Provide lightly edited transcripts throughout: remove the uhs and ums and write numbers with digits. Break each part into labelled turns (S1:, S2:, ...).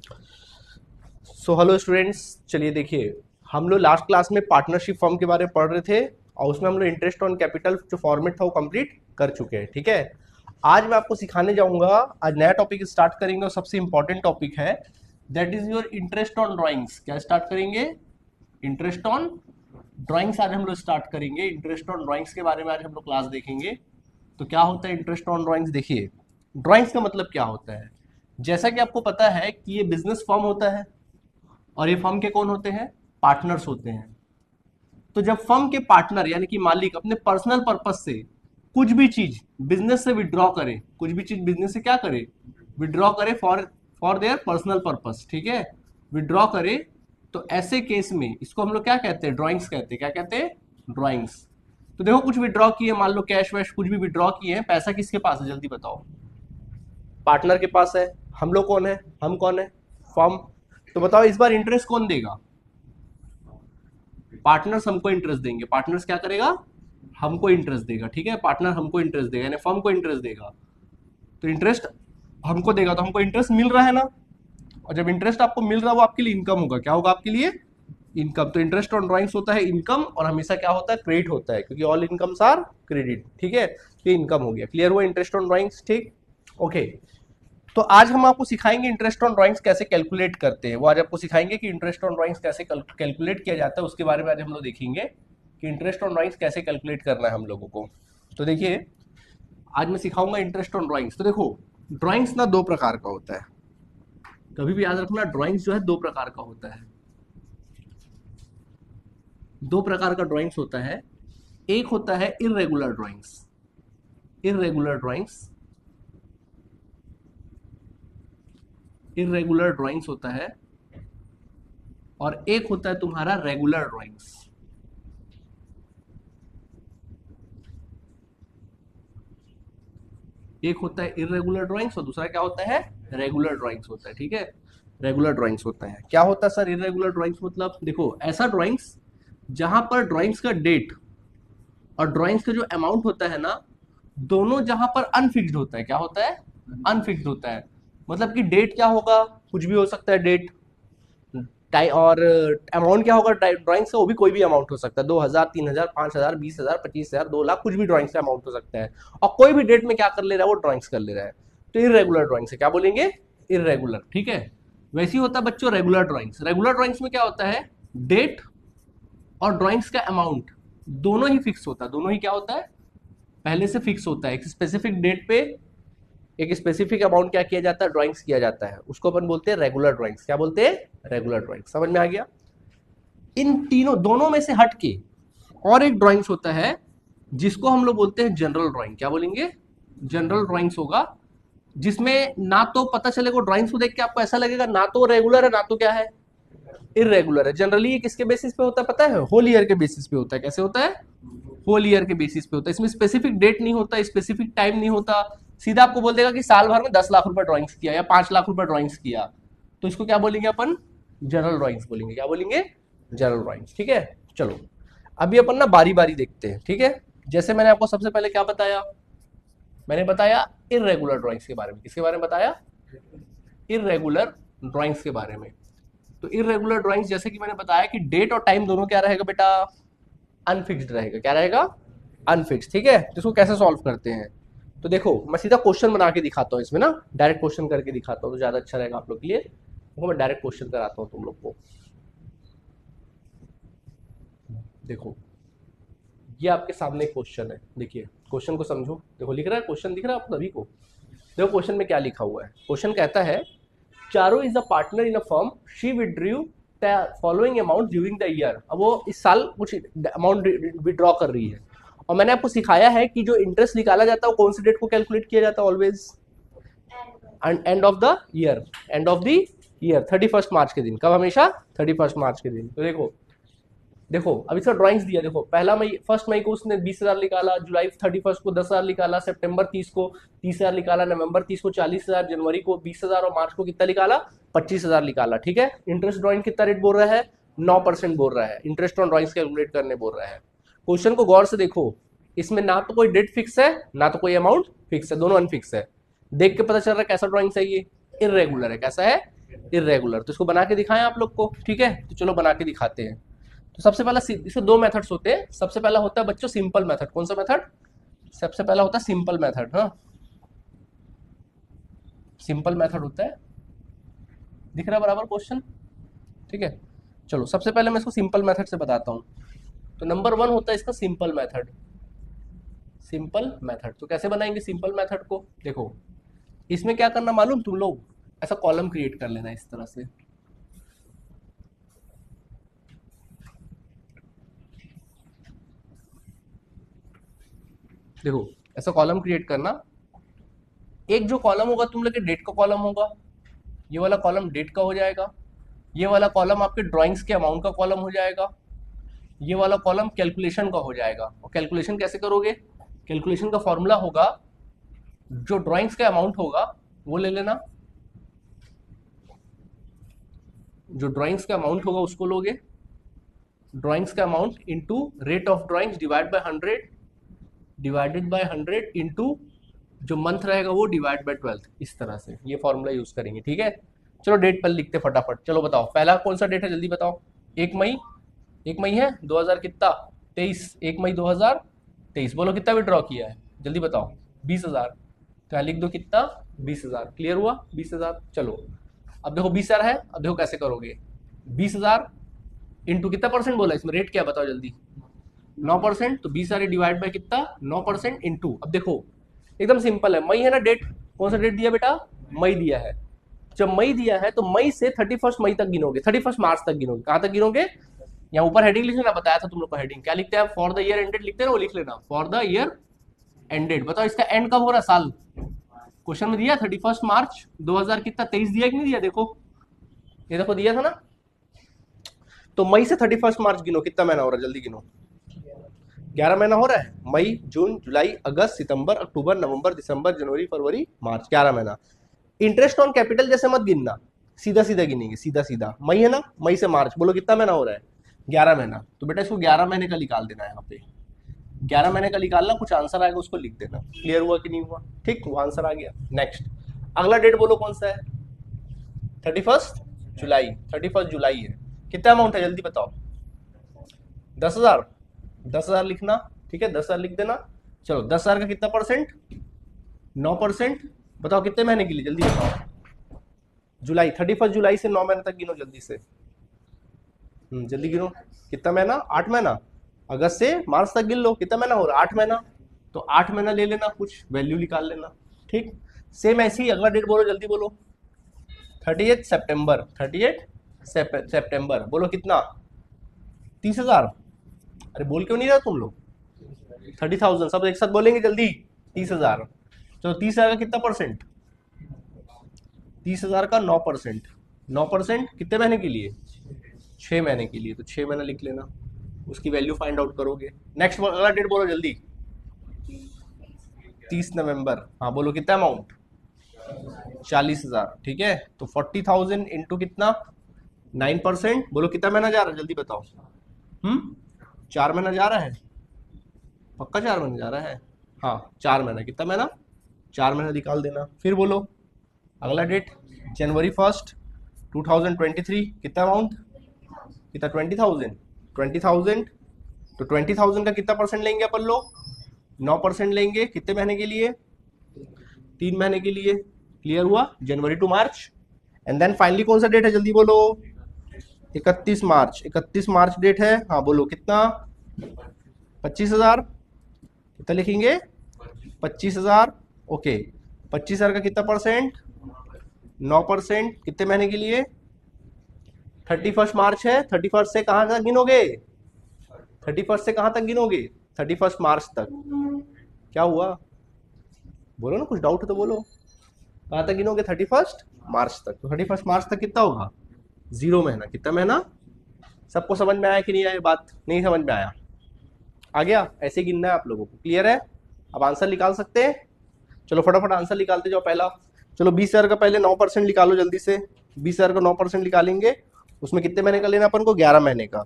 S1: So hello students, चलिए देखिए, हम लोग लास्ट क्लास में पार्टनरशिप फॉर्म के बारे में पढ़ रहे थे और उसमें हम लोग इंटरेस्ट ऑन कैपिटल जो फॉर्मेट था वो कंप्लीट कर चुके हैं। ठीक है, आज मैं आपको सिखाने जाऊंगा। आज नया टॉपिक स्टार्ट करेंगे और सबसे इंपॉर्टेंट टॉपिक है, that is your interest on drawings. क्या स्टार्ट करेंगे? इंटरेस्ट ऑन ड्राइंग्स आज हम लोग स्टार्ट करेंगे। इंटरेस्ट ऑन ड्राइंग्स के बारे में आज हम लोग क्लास देखेंगे। तो क्या होता है इंटरेस्ट ऑन ड्राइंग्स? देखिए, ड्राइंग्स का मतलब क्या होता है। जैसा कि आपको पता है कि ये बिजनेस फॉर्म होता है और ये फर्म के कौन होते हैं? पार्टनर्स होते हैं। तो जब फर्म के पार्टनर यानी कि मालिक अपने पर्सनल पर्पज से कुछ भी चीज बिजनेस से विड्रॉ करे, कुछ भी चीज बिजनेस से क्या करे? विड्रॉ करे for for their personal purpose. ठीक है, विड्रॉ करे। तो ऐसे केस में इसको हम लोग क्या कहते हैं? ड्राइंग्स कहते हैं। क्या कहते हैं? ड्राइंग्स। तो देखो, कुछ विड्रॉ किए, मान लो कैश वैश कुछ भी विड्रॉ किए हैं, पैसा किसके पास है? जल्दी बताओ। पार्टनर के पास है। हम लोग कौन है? हम कौन है? फर्म। तो बताओ इस बार इंटरेस्ट कौन देगा? पार्टनर्स हमको इंटरेस्ट देंगे। पार्टनर्स क्या करेगा? हमको इंटरेस्ट देगा। ठीक है, पार्टनर हमको इंटरेस्ट देगा यानी फर्म को इंटरेस्ट देगा। तो इंटरेस्ट हमको देगा तो हमको इंटरेस्ट मिल रहा है ना। और जब इंटरेस्ट आपको मिल रहा है वो आपके लिए इनकम होगा। क्या होगा आपके लिए? इनकम। तो इंटरेस्ट ऑन ड्राइंग्स होता है इनकम, और हमेशा क्या होता है? क्रेडिट होता है, क्योंकि ऑल इनकम्स आर क्रेडिट। ठीक है, ये इनकम हो गया। क्लियर हुआ इंटरेस्ट ऑन ड्राइंग्स? ठीक, ओके। तो आज हम आपको सिखाएंगे इंटरेस्ट ऑन ड्राइंग्स कैसे कैलकुलेट करते हैं। वो आज आपको सिखाएंगे कि इंटरेस्ट ऑन ड्राइंग्स कैसे कैलकुलेट किया जाता है, उसके बारे में आज हम लोग देखेंगे कि इंटरेस्ट ऑन ड्राइंग्स कैसे कैलकुलेट करना है हम लोगों को। तो देखिए, आज मैं सिखाऊंगा इंटरेस्ट ऑन ड्राइंग्स। तो देखो, ड्राइंग्स ना दो प्रकार का होता है। कभी भी याद रखना, ड्राइंग्स जो है दो प्रकार का होता है। दो प्रकार का ड्राइंग्स होता है। एक होता है irregular drawings. Irregular drawings, irregular drawings होता है। और एक होता है तुम्हारा रेगुलर ड्राइंग्स। एक होता है इरेगुलर ड्राइंग्स और दूसरा क्या होता है? रेगुलर ड्राइंग्स होता है। ठीक है, रेगुलर ड्राइंग्स होता है। क्या होता है सर इरेगुलर ड्राइंग्स? मतलब देखो, ऐसा ड्राइंग्स जहां पर ड्राइंग्स का डेट और ड्राइंग्स का जो अमाउंट होता है ना, दोनों जहां पर अनफिक्स्ड होता है। क्या होता है? अनफिक्स्ड होता है। मतलब कि डेट क्या होगा? कुछ भी हो सकता है डेट। और अमाउंट क्या होगा ड्राइंग्स का? वो भी कोई भी अमाउंट हो सकता है। 2,000, 3,000, 5,000, 20,000, 25,000, 2 लाख, कुछ भी ड्राइंग्स का अमाउंट हो सकता है। और कोई भी डेट में क्या कर ले रहा है? वो ड्राइंग्स कर ले रहा है। तो इरेगुलर ड्राइंग्स है, क्या बोलेंगे? इरेगुलर। ठीक है, वैसे ही होता है बच्चों रेगुलर ड्राइंग्स। रेगुलर ड्राइंग्स में क्या होता है? डेट और ड्राइंग्स का अमाउंट दोनों ही फिक्स होता है। दोनों ही क्या होता है? पहले से फिक्स होता है। एक स्पेसिफिक डेट पे एक स्पेसिफिक अमाउंट क्या किया जाता है? ड्राइंग्स किया जाता है। उसको अपन बोलते हैं रेगुलर ड्राइंग्स। क्या बोलते हैं? Regular drawings. समझ में आ गया? इन तीनों दोनों में से हट के और एक ड्राइंग्स होता है जिसको हम लोग बोलते हैं जनरल ड्राइंग। क्या बोलेंगे? जनरल ड्राइंग्स होगा, जिसमें ना तो पता चलेगा ड्राइंग्स को देख के आपको ऐसा लगेगा ना तो रेगुलर है ना तो क्या है? इरेगुलर है। जनरली ये किसके बेसिस पे होता है पता है? होल ईयर के बेसिस पे होता है। कैसे होता है? होल ईयर के बेसिस पे होता है। इसमें स्पेसिफिक डेट नहीं होता, स्पेसिफिक टाइम नहीं होता। सीधा आपको बोल देगा कि साल भर में 10 लाख रुपए ड्राइंग्स किया या 5 लाख रुपए ड्राइंग्स किया। तो इसको क्या बोलेंगे अपन? जनरल ड्राइंग्स बोलेंगे। क्या बोलेंगे? General drawings. ठीक है, चलो अभी अपन ना बारी बारी देखते हैं। ठीक है, जैसे मैंने आपको सबसे पहले क्या बताया? मैंने बताया इरेगुलर ड्राइंग्स के बारे में। किसके बारे में बताया? इरेगुलर ड्राइंग्स के बारे में। तो इरेगुलर ड्राइंग्स जैसे कि मैंने बताया कि डेट और टाइम दोनों क्या रहेगा बेटा? अनफिक्स्ड रहेगा। क्या रहेगा? अनफिक्स्ड। ठीक है, तो इसको कैसे सॉल्व करते हैं? तो देखो, मैं सीधा क्वेश्चन बना के दिखाता हूँ इसमें ना, डायरेक्ट क्वेश्चन करके दिखाता हूँ तो ज्यादा अच्छा रहेगा आप लोग के लिए। देखो, मैं डायरेक्ट क्वेश्चन कराता हूँ तुम लोग को। देखो, ये आपके सामने क्वेश्चन है। देखिए, क्वेश्चन को समझो। देखो, लिख रहा है क्वेश्चन, दिख रहा है आप सभी को? देखो क्वेश्चन में क्या लिखा हुआ है। क्वेश्चन कहता है, चारो is a partner in a firm, she withdrew the following amount during the year. अब वो इस साल कुछ अमाउंट विड्रॉ कर रही है, और मैंने आपको सिखाया है कि जो इंटरेस्ट निकाला जाता है वो कौन सी डेट को कैलकुलेट किया जाता है? Always end of the year. End of the year 31 मार्च के दिन। कब? हमेशा 31 मार्च के दिन। तो देखो, देखो अब इसका ड्राइंग्स दिया। देखो, पहला मई, 1 मई को उसने 20,000 निकाला, जुलाई 31 को 10,000 निकाला, सितंबर 30 को 30,000 निकाला, नवंबर 30 को 40,000, जनवरी को 20,000 और मार्च को कितना निकाला? 25,000 निकाला। ठीक है, इंटरेस्ट ड्राइंग कितना रेट बोल रहा है? 9% बोल रहा है। इंटरेस्ट ऑन ड्राइंग्स कैलकुलेट करने बोल रहा है। क्वेश्चन को गौर से देखो, इसमें ना तो कोई डेट फिक्स है ना तो कोई अमाउंट फिक्स है, दोनों अनफिक्स है। देख के पता चल रहा है कैसा ड्राइंग्स है ये? इरेगुलर है। कैसा है? इरेगुलर। तो इसको बना के दिखाएं आप लोग को, ठीक है? तो चलो बना के दिखाते हैं। तो सबसे पहला इसके दो मेथड्स होते हैं। सबसे पहला होता है बच्चों सिंपल मेथड। कौन सा मेथड? सबसे पहला होता है सिंपल मेथड। हाँ, सिंपल मेथड होता है, दिख रहा है बराबर क्वेश्चन, ठीक है? चलो सबसे पहले मैं इसको सिंपल मेथड से बताता हूँ। तो नंबर 1 होता है इसका सिंपल मेथड। सिंपल मेथड तो कैसे बनाएंगे सिंपल मेथड को? देखो इसमें क्या करना मालूम तुम लोग, ऐसा कॉलम क्रिएट कर लेना इस तरह से। देखो ऐसा कॉलम क्रिएट करना। एक जो कॉलम होगा तुम लोग के डेट का कॉलम होगा, ये वाला कॉलम डेट का हो जाएगा। ये वाला कॉलम आपके ड्राइंग्स के अमाउंट का कॉलम हो जाएगा। ये वाला कॉलम कैलकुलेशन का हो जाएगा। और कैलकुलेशन कैसे करोगे? कैलकुलेशन का फॉर्मूला होगा, जो ड्राइंग्स का अमाउंट होगा वो ले लेना, जो ड्राइंग्स का अमाउंट होगा उसको लोगे। ड्राइंग्स का amount into rate of drawings divide by 100 divided by 100 into जो मंथ रहेगा वो डिवाइड बाय 12। इस तरह से ये फॉर्मूला यूज करेंगे, ठीक है? चलो डेट पर लिखते फटाफट। चलो बताओ पहला कौन सा डेट है, जल्दी बताओ। 1 मई, 1 मई है 2000 कितना 23, 1 मई 2023। बोलो कितना विड्रॉ किया है, जल्दी बताओ। 20,000। तो यहाँ लिख दो कितना 20,000। क्लियर हुआ 20,000। चलो अब देखो 20,000 है, अब देखो कैसे करोगे। 20,000 इंटू कितना परसेंट बोला इसमें, रेट क्या बताओ जल्दी। 9%। तो 20,000 डिवाइड बाय कितना 9% इंटू। अब देखो एकदम सिंपल है, मई है ना डेट, कौन सा डेट दिया बेटा, मई दिया है। जब मई दिया है तो मई से 31 मई तक गिनोगे, 31 मार्च तक गिनोगे। कहां तक गिनोगे? यहाँ ऊपर हेडिंग लिख लेना, बताया था तुम लोग को हेडिंग क्या लिखते हैं, फॉर द ईयर एंडेड लिखते हैं ना, वो लिख लेना फॉर द ईयर एंडेड। बताओ इसका एंड कब हो रहा है साल, क्वेश्चन में दिया 31 मार्च 2000 कितना 23 दिया कि नहीं दिया? देखो ये देखो दिया था ना। तो मई से 31 मार्च गिनो, कितना महीना हो रहा है जल्दी गिनो। 11 महीना हो रहा है। मई, जून, जुलाई, अगस्त, सितंबर, अक्टूबर, नवंबर, दिसंबर, जनवरी, फरवरी, मार्च, 11 महीना। इंटरेस्ट ऑन कैपिटल जैसे मत गिनना, सीधा सीधा गिनेंगे, सीधा सीधा। मई है ना, मई से मार्च, बोलो कितना महीना हो रहा है, 11 महीना। तो बेटा इसको 11 महीने का निकाल देना है यहाँ पे। 11 महीने का निकालना, कुछ आंसर आएगा उसको लिख देना। क्लियर हुआ कि नहीं हुआ? ठीक, वो आंसर आ गया। नेक्स्ट अगला डेट बोलो कौन सा है, 31 जुलाई। 31 जुलाई है, कितना अमाउंट है जल्दी बताओ। 10,000। 10,000 लिखना, ठीक है 10,000 लिख देना। चलो 10,000 का कितना परसेंट, 9%। बताओ कितने महीने के लिए जल्दी बताओ। जुलाई, 31 जुलाई से 9 महीने तक गिनो जल्दी से। जल्दी गिनो, कितना महीना, 8 महीना। अगस्त से मार्च तक गिन लो, कितना महीना हो रहा है, 8 महीना। तो 8 महीना ले लेना, कुछ वैल्यू निकाल लेना। ठीक, सेम ऐसे ही अगला डेट बोलो, जल्दी बोलो। 30 सितंबर। 30 सितंबर, बोलो कितना, 30,000। अरे बोल क्यों नहीं रहा तुम लोग, 30,000। सब एक साथ बोलेंगे जल्दी, 30,000। तो 30,000 का कितना परसेंट, 30,000 का 9%। 9% कितने महीने के लिए, 6 महीने के लिए। तो 6 महीना लिख लेना, उसकी वैल्यू फाइंड आउट करोगे। नेक्स्ट अगला डेट बोलो जल्दी, 30 नवंबर। हाँ बोलो कितना अमाउंट, 40,000। ठीक है, तो 40,000 इंटू कितना 9%। बोलो कितना महीना जा रहा है जल्दी बताओ। 4 महीना जा रहा है, पक्का 4 महीना जा रहा है। हाँ 4 महीना, कितना महीना, 4 महीना निकाल देना। फिर बोलो अगला डेट जनवरी 1 2023, कितना अमाउंट, कितना 20,000। 20,000 तो 20,000 का कितना परसेंट लेंगे अपन लोग, 9% लेंगे। कितने महीने के लिए, 3 महीने के लिए। क्लियर हुआ, जनवरी to March. And then finally कौन सा डेट है जल्दी बोलो, 31 मार्च। 31 मार्च डेट है। हाँ बोलो कितना, 25,000। कितना लिखेंगे, 25,000। ओके, 25,000 का कितना परसेंट, 9%। कितने महीने के लिए, 31 मार्च है। 31 से कहां तक गिनोगे, 31 से कहां तक गिनोगे, 31 मार्च तक। क्या हुआ, बोलो ना, कुछ डाउट है तो बोलो। कहां तक गिनोगे, 31 मार्च तक। तो 31 मार्च तक कितना होगा, 0 महीना। कितना महीना, सबको समझ में आया कि नहीं आया, बात नहीं समझ में आया, आ गया। ऐसे गिनना है आप लोगों को। क्लियर है, अब आंसर निकाल सकते हैं। चलो फटाफट आंसर निकालते जाओ। पहला चलो 20,000 का पहले 9% निकालो जल्दी से। 20,000 का 9% निकालेंगे, उसमें कितने महीने का लेना अपन को, 11 महीने का।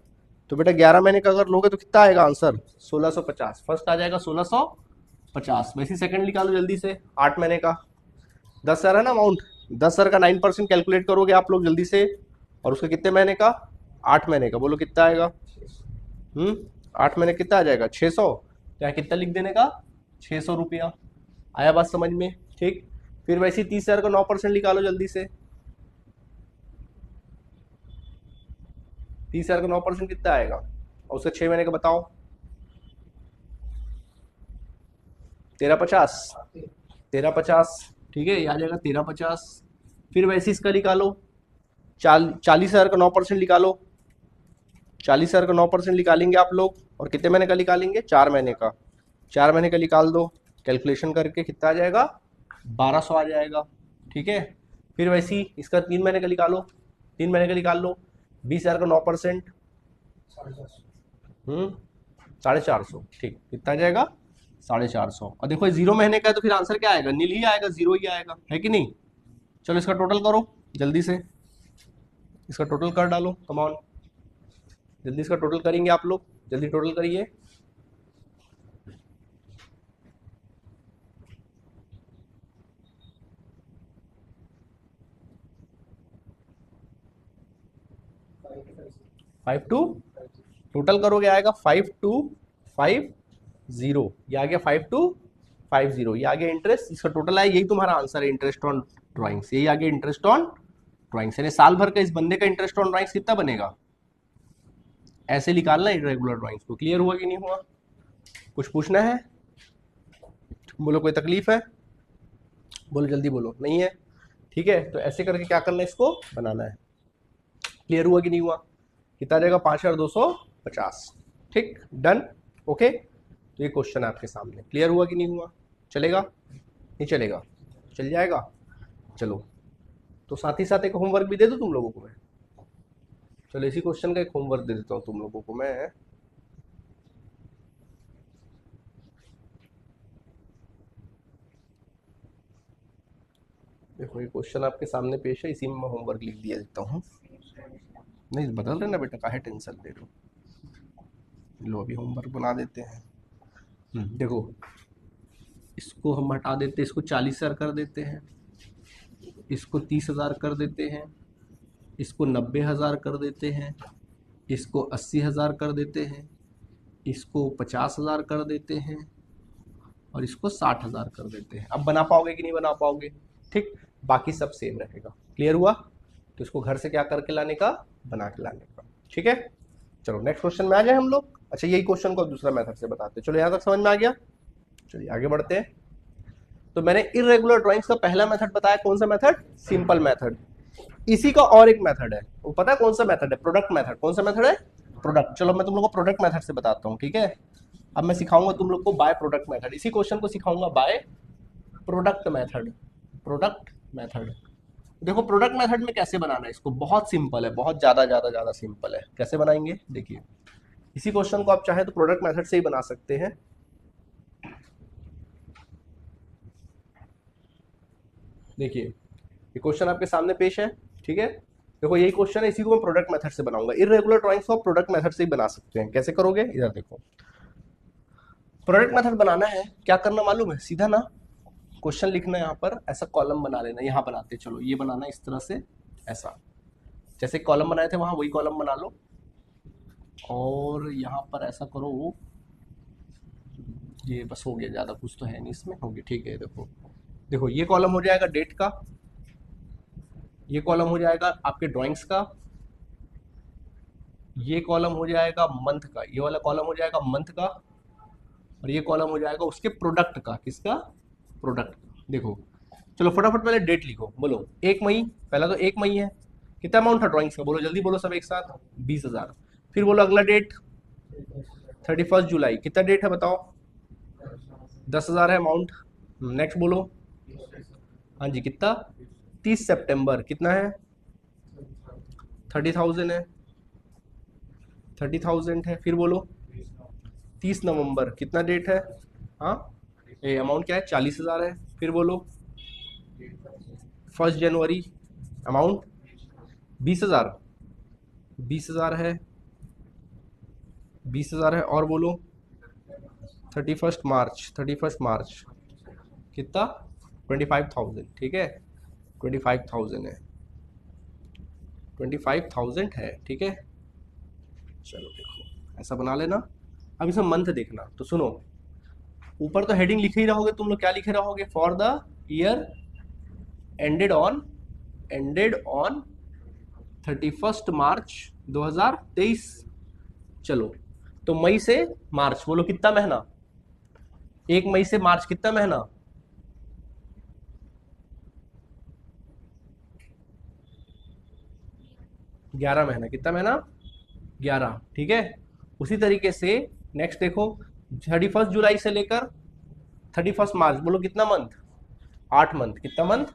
S1: तो बेटा 11 महीने का अगर लोगे तो कितना आएगा आंसर, 1650। फर्स्ट आ जाएगा 1650। वैसे सेकंड निकालो जल्दी से, 8 महीने का। 10,000 है ना अमाउंट, 10,000 का 9% कैलकुलेट करोगे आप लोग जल्दी से, और उसका कितने महीने का, 8 महीने का, बोलो कितना आएगा। 8 महीने कितना आ जाएगा, 600। क्या कितना लिख देने का, 600 रुपया। आया बात समझ में, ठीक। फिर वैसे 30,000 का 9% निकालो जल्दी से। 30,000 का 9% कितना आएगा, और उसका 6 महीने का बताओ। 1350, 1350, ठीक है, ये आ जाएगा 1350। फिर वैसे इसका निकालो, 40,000 का 9% निकालो। 40,000 का 9% निकालेंगे आप लोग, और कितने महीने का निकालेंगे, 4 महीने का। 4 महीने का निकाल दो, कैलकुलेशन करके कितना आ जाएगा, 1200 आ जाएगा, ठीक है। फिर वैसे ही इसका 3 महीने का निकालो, 3 महीने का निकाल लो। 20,000 का 9%, 450, ठीक, कितना आ जाएगा, 450। और देखो 0 महीने का है तो फिर आंसर क्या आएगा, नील ही आएगा, 0 ही आएगा, है कि नहीं। चलो इसका टोटल करो जल्दी से, इसका टोटल कर डालो, कमॉन, जल्दी इसका टोटल करेंगे आप लोग, जल्दी टोटल करिए। फाइव टू, टोटल करोगे आएगा 5250, ये आ गया 5250, ये आ गया इंटरेस्ट, इसका टोटल आया, यही तुम्हारा आंसर है, इंटरेस्ट ऑन ड्राइंग्स, यही आ गया इंटरेस्ट ऑन ड्राइंग्स। यानी साल भर का इस बंदे का इंटरेस्ट ऑन ड्राइंग्स कितना बनेगा, ऐसे निकालना इरेगुलर ड्राइंग्स को। क्लियर हुआ कि नहीं हुआ, कुछ पूछना है, बोलो कोई तकलीफ है, बोलो जल्दी बोलो, नहीं है, ठीक है। तो ऐसे करके क्या करना है, इसको बनाना है। क्लियर हुआ कि नहीं हुआ, कितना जाएगा, 5250, ठीक, डन, ओके। तो ये क्वेश्चन है आपके सामने, क्लियर हुआ कि नहीं हुआ, चलेगा नहीं चलेगा, चल जाएगा। चलो, तो साथ ही साथ एक होमवर्क भी दे दूं तुम लोगों को मैं, चलो इसी क्वेश्चन का एक होमवर्क दे देता हूँ तुम लोगों को मैं। देखो ये क्वेश्चन आपके सामने पेश है, इसी में मैं होमवर्क लिख दिया देता हूँ। नहीं बदल रहे ना बेटा, काहे टेंशन ले रहे हो, लो अभी होमवर्क बना देते हैं। देखो इसको हम हटा देते, इसको 40,000 कर देते हैं, इसको 30,000 कर देते हैं, इसको 90,000 कर देते हैं, इसको 80,000 कर देते हैं, इसको 50,000 कर देते हैं, और इसको 60,000 कर देते हैं। अब बना पाओगे कि नहीं बना पाओगे, ठीक, बाकी सब सेम रहेगा। क्लियर हुआ, तो इसको घर से क्या करके लाने का, बना के लाने का, ठीक है। चलो नेक्स्ट क्वेश्चन में आ जाए हम लोग। अच्छा यही क्वेश्चन को दूसरा मेथड से बताते हैं, चलो यहाँ तक समझ में आ गया, चलिए आगे बढ़ते हैं। तो मैंने इरेगुलर ड्राइंग्स का पहला मेथड बताया, कौन सा मेथड, सिंपल मेथड। इसी का और एक मेथड है, वो पता है कौन सा मेथड है, प्रोडक्ट मेथड। कौन सा मेथड है, प्रोडक्ट। चलो मैं तुम लोग को प्रोडक्ट मेथड से बताता हूँ, ठीक है। अब मैं सिखाऊंगा तुम लोग को बाय प्रोडक्ट मेथड, इसी क्वेश्चन को सिखाऊंगा by product method, product method. देखो प्रोडक्ट मेथड में कैसे बनाना है इसको, बहुत सिंपल है, बहुत ज्यादा ज्यादा ज्यादा सिंपल है। कैसे बनाएंगे देखिए, इसी क्वेश्चन को आप चाहे तो प्रोडक्ट मेथड से ही बना सकते हैं। देखिए ये क्वेश्चन आपके सामने पेश है, ठीक है। देखो यही क्वेश्चन है, इसी को मैं प्रोडक्ट मेथड से बनाऊंगा। इरेगुलर ड्राइंग्स को प्रोडक्ट मेथड से ही बना सकते हैं। कैसे करोगे, इधर देखो, प्रोडक्ट मेथड बनाना है, क्या करना मालूम है, सीधा ना क्वेश्चन लिखना है, यहाँ पर ऐसा कॉलम बना लेना, यहाँ बनाते, चलो ये बनाना इस तरह से, ऐसा जैसे कॉलम बनाए थे वहां वही कॉलम बना लो, और यहाँ पर ऐसा करो, ये बस हो गया, ज़्यादा कुछ तो है नहीं इसमें, हो गया, ठीक है। देखो देखो ये कॉलम हो जाएगा डेट का, ये कॉलम हो जाएगा आपके ड्राइंग्स का, ये कॉलम हो जाएगा मंथ का, ये वाला कॉलम हो जाएगा मंथ का, और ये कॉलम हो जाएगा उसके प्रोडक्ट का, किसका, प्रोडक्ट। देखो चलो फटाफट पहले डेट लिखो, बोलो 1 मई, पहला तो 1 मई है, कितना अमाउंट था ड्राइंग्स का, बोलो जल्दी बोलो सब एक साथ, 20,000। फिर बोलो अगला डेट 31 जुलाई, कितना डेट है बताओ, 10,000 है अमाउंट। नेक्स्ट बोलो, हाँ जी कितना, 30 सितंबर, कितना है, 30,000 है, 30,000 है। फिर बोलो 30 नवंबर, कितना डेट है, हाँ ये अमाउंट क्या है, 40,000 है। फिर बोलो 1 जनवरी, अमाउंट 20,000, 20,000 है, 20,000 है। और बोलो 31 मार्च, 31 मार्च कितना, 25,000, ठीक है, 25,000 है, 25,000 है, ठीक है। चलो देखो ऐसा बना लेना। अब इसमें मंथ देखना, तो सुनो, ऊपर तो हेडिंग लिखे ही रहोगे तुम लोग, क्या लिखे रहोगे, for the year ended on 31 मार्च 2023। चलो तो मई से मार्च बोलो कितना महीना, 1 मई से मार्च कितना महीना, 11 महीना, कितना महीना, 11, ठीक है। उसी तरीके से नेक्स्ट देखो, 31 जुलाई से लेकर 31 मार्च बोलो कितना मंथ, 8 मंथ, कितना मंथ,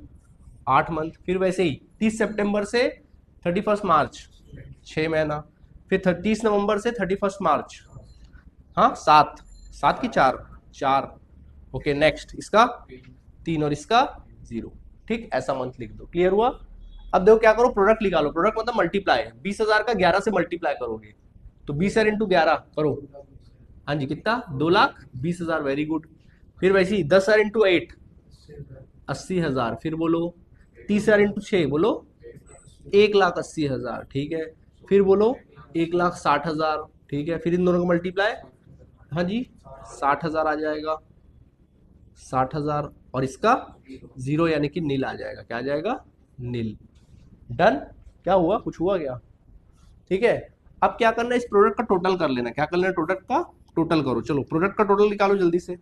S1: 8 मंथ। फिर वैसे ही 30 सितंबर से 31 मार्च 6 महीना। फिर 30 नवंबर से 31 मार्च, हाँ 7 की 4, ओके। नेक्स्ट इसका 3 और इसका 0, ठीक, ऐसा मंथ लिख दो। क्लियर हुआ। अब देखो क्या करो, प्रोडक्ट निकालो। प्रोडक्ट मतलब मल्टीप्लाई है, 20,000 का 11 से मल्टीप्लाई करोगे तो 20,000 इंटू 11 करो, हाँ जी कितना, 2,20,000, वेरी गुड। फिर वैसे ही 10,000 इंटू 8 80,000। फिर बोलो 30,000 इंटू 6 बोलो 1,80,000, ठीक है। फिर बोलो 1,60,000, ठीक है। फिर इन दोनों का मल्टीप्लाई, हाँ जी 60,000 आ जाएगा, 60,000, और इसका 0 यानी कि नील आ जाएगा। क्या आ जाएगा, नील। डन। क्या हुआ, कुछ हुआ क्या, ठीक है। अब क्या करना है, इस प्रोडक्ट का टोटल कर लेना। क्या कर लेना, प्रोडक्ट का टोटल करो। चलो प्रोडक्ट का टोटल निकालो जल्दी से,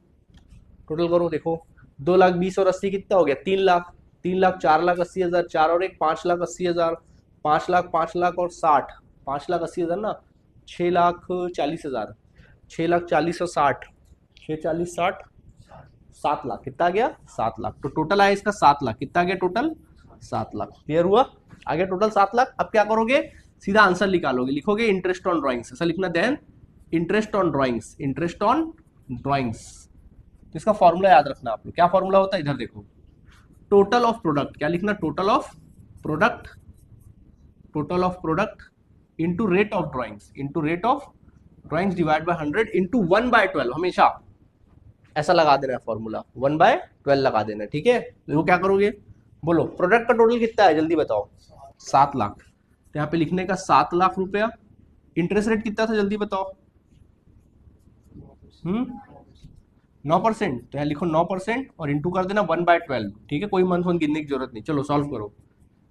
S1: टोटल करो। देखो 2,20,000 और 80 कितना हो गया, 3 लाख। 3 लाख 4,80,000, 4 और 1 5,80,000, 5 लाख 5 लाख और 60, 5,80,000 ना, 6,40,000, 6,40,000 और 60, 6,40,000 60, 7 लाख, कितना आ गया, 7 लाख। तो टोटल आया इसका 7 लाख, कितना आ गया टोटल, 7 लाख। क्लियर हुआ, आ गया टोटल 7 लाख। अब क्या करोगे, सीधा आंसर निकालोगे, लिखोगे इंटरेस्ट ऑन ड्राइंग्स, ऐसा लिखना, then interest on drawings, interest on drawings. तो इसका फॉर्मूला याद रखना आप लोग, क्या फॉर्मूला होता है, इधर देखो, टोटल ऑफ प्रोडक्ट, क्या लिखना, total of product, total of product into rate of drawings, into rate of drawings divide by 100 into 1/12, हमेशा ऐसा लगा देना है फॉर्मूला, 1/12 लगा देना है, ठीक है। तो क्या करोगे, बोलो प्रोडक्ट का टोटल कितना है, जल्दी बताओ, 7 लाख। तो यहाँ पे लिखने का 7 लाख रुपया। इंटरेस्ट रेट कितना था, जल्दी बताओ, 9%। तो यहाँ लिखो 9% और इंटू कर देना 1/12, ठीक है। कोई मंथ वन गिनने की जरूरत नहीं। चलो सॉल्व करो,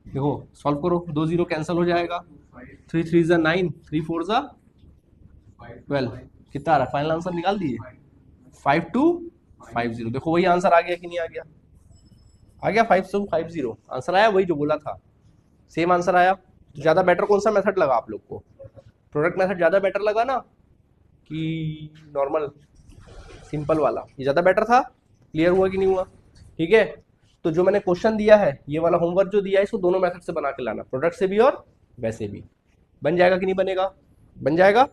S1: देखो सॉल्व करो, 2 0 कैंसिल हो जाएगा, 3 3 ज़ा 9, 3 4 ज़ा 12, कितना आ रहा है, फाइनल आंसर निकाल दिए, 5250। देखो वही आंसर आ गया कि नहीं आ गया, आ गया 5250 आंसर आया, वही जो बोला था, सेम आंसर आया। तो ज़्यादा बेटर कौन सा मेथड लगा आप लोग को, प्रोडक्ट मेथड ज़्यादा बेटर लगा ना कि नॉर्मल सिंपल वाला, ये ज़्यादा बेटर था। क्लियर हुआ कि नहीं हुआ, ठीक है। तो जो मैंने क्वेश्चन दिया है, ये वाला होमवर्क जो दिया है, इसको दोनों मेथड से बना के लाना, प्रोडक्ट से भी और वैसे भी। बन जाएगा कि नहीं बनेगा, बन जाएगा,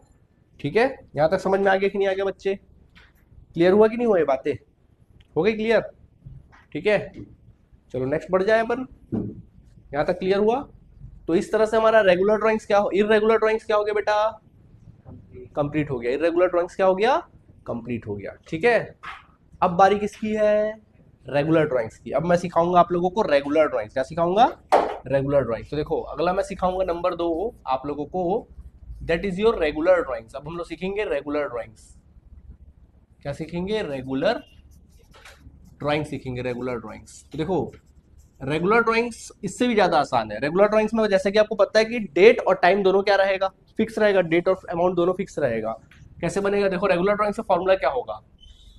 S1: ठीक है। यहाँ तक समझ में आ गया कि नहीं आ गया बच्चे, क्लियर हुआ कि नहीं हुआ, ये बातें हो गई क्लियर, ठीक है। चलो नेक्स्ट बढ़ जाए अपन, यहाँ तक क्लियर हुआ। तो इस तरह से हमारा रेगुलर ड्राइंग्स क्या हो, इररेगुलर ड्राइंग्स क्या हो गया बेटा, कंप्लीट हो गया। इररेगुलर ड्राइंग्स क्या हो गया, कंप्लीट हो गया, ठीक है। अब बारी किसकी है, रेगुलर ड्राइंग्स की। अब मैं सिखाऊंगा आप लोगों को रेगुलर ड्राइंग्स, क्या सिखाऊंगा, रेगुलर ड्राइंग्स। तो देखो अगला मैं सिखाऊंगा नंबर 2 आप लोगों को, that is your regular drawings. अब हम लोग सीखेंगे रेगुलर ड्राइंग्स, क्या सीखेंगे, रेगुलर ड्राइंग सीखेंगे, रेगुलर ड्राइंग्स। तो देखो रेगुलर ड्राइंग्स इससे भी ज्यादा आसान है। रेगुलर ड्राइंग्स में जैसे कि आपको पता है कि डेट और टाइम दोनों क्या रहेगा, फिक्स रहेगा, डेट और अमाउंट दोनों फिक्स रहेगा। कैसे बनेगा, देखो रेगुलर ड्राइंग्स का फॉर्मूला क्या होगा,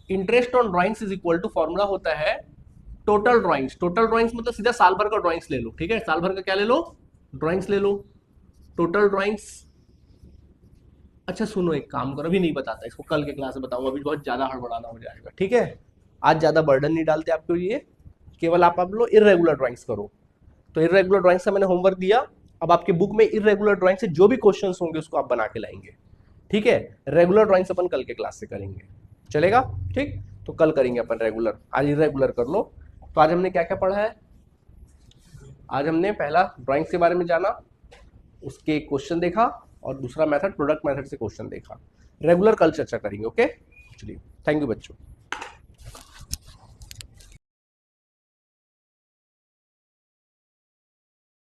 S1: interest on drawings is equal to, formula होता है टोटल ड्राइंग्स। टोटल ड्राइंग्स मतलब सीधा साल भर का ड्राइंग्स ले लो, ठीक है, साल भर का क्या ले लो, ड्राइंग्स ले लो, टोटल ड्राइंग्स। अच्छा सुनो, एक काम करो, अभी नहीं बताता इसको, कल के क्लास में बताऊंगा, अभी बहुत ज्यादा हड़बड़ाना हो जाएगा, ठीक है। आज ज्यादा बर्डन नहीं डालते आपके लिए, केवल आप लोग इररेगुलर ड्राइंग्स करो। तो इररेगुलर ड्राइंग्स का मैंने होमवर्क दिया, अब आपके बुक में इररेगुलर ड्राइंग से जो भी क्वेश्चंस होंगे उसको आप बना के लाएंगे, ठीक है। रेगुलर ड्राइंग्स अपन कल के क्लास से करेंगे, चलेगा, ठीक। तो कल करेंगे अपन रेगुलर, आज इररेगुलर कर लो। तो आज हमने क्या क्या पढ़ा है, आज हमने पहला ड्राइंग्स के बारे में जाना, उसके क्वेश्चन देखा, और दूसरा मेथड प्रोडक्ट मेथड से क्वेश्चन देखा। रेगुलर कल चर्चा करेंगे, ओके। चलिए, थैंक यू बच्चों।